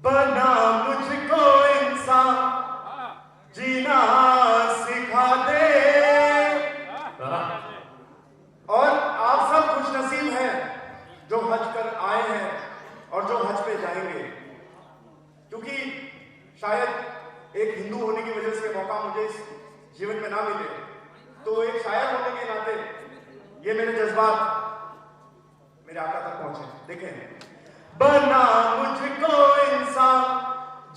बना मुझको इंसान जीना सिखा दे। और आप सब खुश नसीब हैं जो हज कर आए हैं और जो हज पे जाएंगे, क्योंकि शायद एक हिंदू होने की वजह से मौका मुझे इस जीवन में ना मिले, तो एक शायर होने के नाते ये मेरे जज्बात मेरे आका तक पहुंचे। देखें, बना मुझको इंसान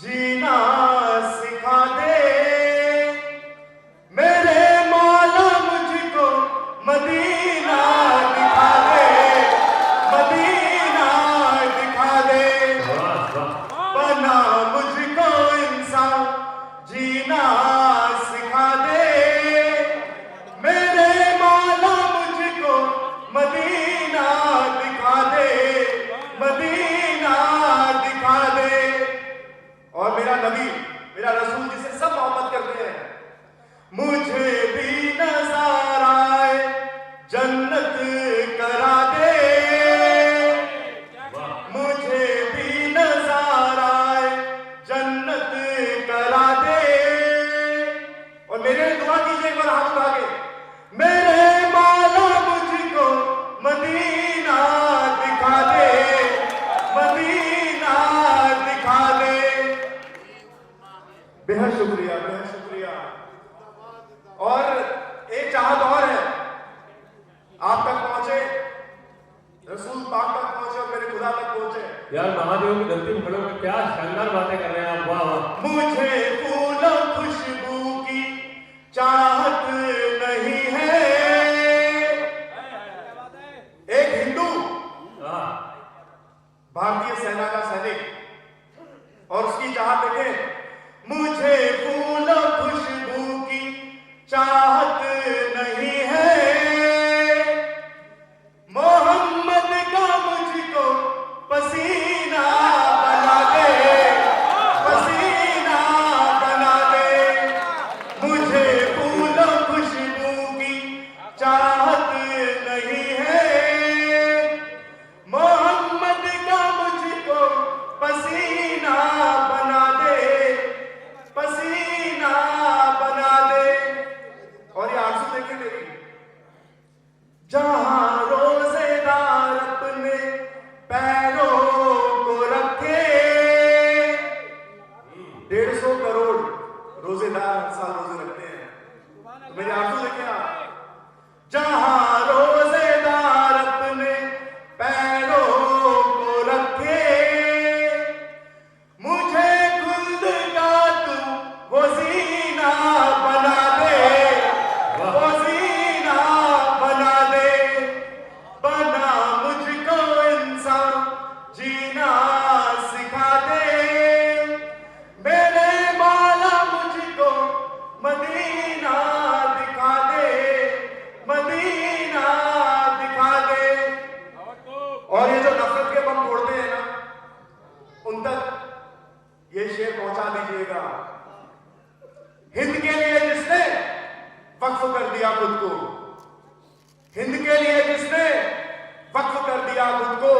जीना सिखा दे, मेरे मौला मुझको मदीना दिखा दे, मदीना दिखा दे। बना मुझको इंसान जीना सिखा दे, मेरे मौला मुझको मदीना दिखा दे, मदीना दिखा दे। और मेरा नबी, मेरा रसूल जिसे सब मोहब्बत करते हैं, मुझे भी नज़र आए जन्नत करा दे, मुझे भी नज़र आए जन्नत करा दे। और मेरे लिए दुआ कीजिए एक बार हाथ उठा के, मेरे मौला मुझको मदीना दिखा दे, मदीना दिखा दे। बेहद शुक्रिया, बेहद शुक्रिया। और एक चाहत और है, आप तक पहुंचे, रसूल पाक तक पहुंचे और मेरे खुदा तक पहुंचे। यार महादेव की धरती में खड़े होकर क्या शानदार बातें कर रहे हैं आप, वाह वाह। मुझे फूलों खुशबू की चाहत नहीं है। एक हिंदू भारतीय सेना का सैनिक, और उसकी चाहत देखें, मुझे फूलों खुशबू की चाहत नहीं है, मोहम्मद का मुझको पसीना बना दे, पसीना बना दे। मुझे फूलों खुशबू की चाहत नहीं है, मोहम्मद का मुझको पसीना बना दे, पसीना बना दे। और ये आंसू देखे मेरी, जहां रोजेदार अपने पैरों को रखे, 150 करोड़ रोजेदार हर साल रोजे रखते हैं, तो मेरे आंसू देखे आप। जहां रोजेदार अपने पैरों को रखे, मुझे खुद का तू वो जीना बना दे, वो जीना बना दे। बना मुझको इंसान जीना सिखा दे, मेरे मौला मुझको मदीना दिखा दे, मदीना दिखा दे। और ये जो नफरत के बम फोड़ते हैं ना, उन तक ये शेर पहुंचा दीजिएगा। हिंद के लिए जिसने वक्फ कर दिया खुद को, हिंद के लिए जिसने वक्फ कर दिया खुद को,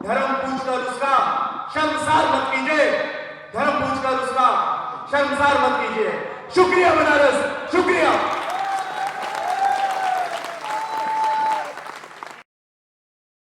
धर्म पूछकर उसका शर्मसार मत कीजिए, धर्म पूछकर उसका शर्मसार मत कीजिए। शुक्रिया बनारस, शुक्रिया।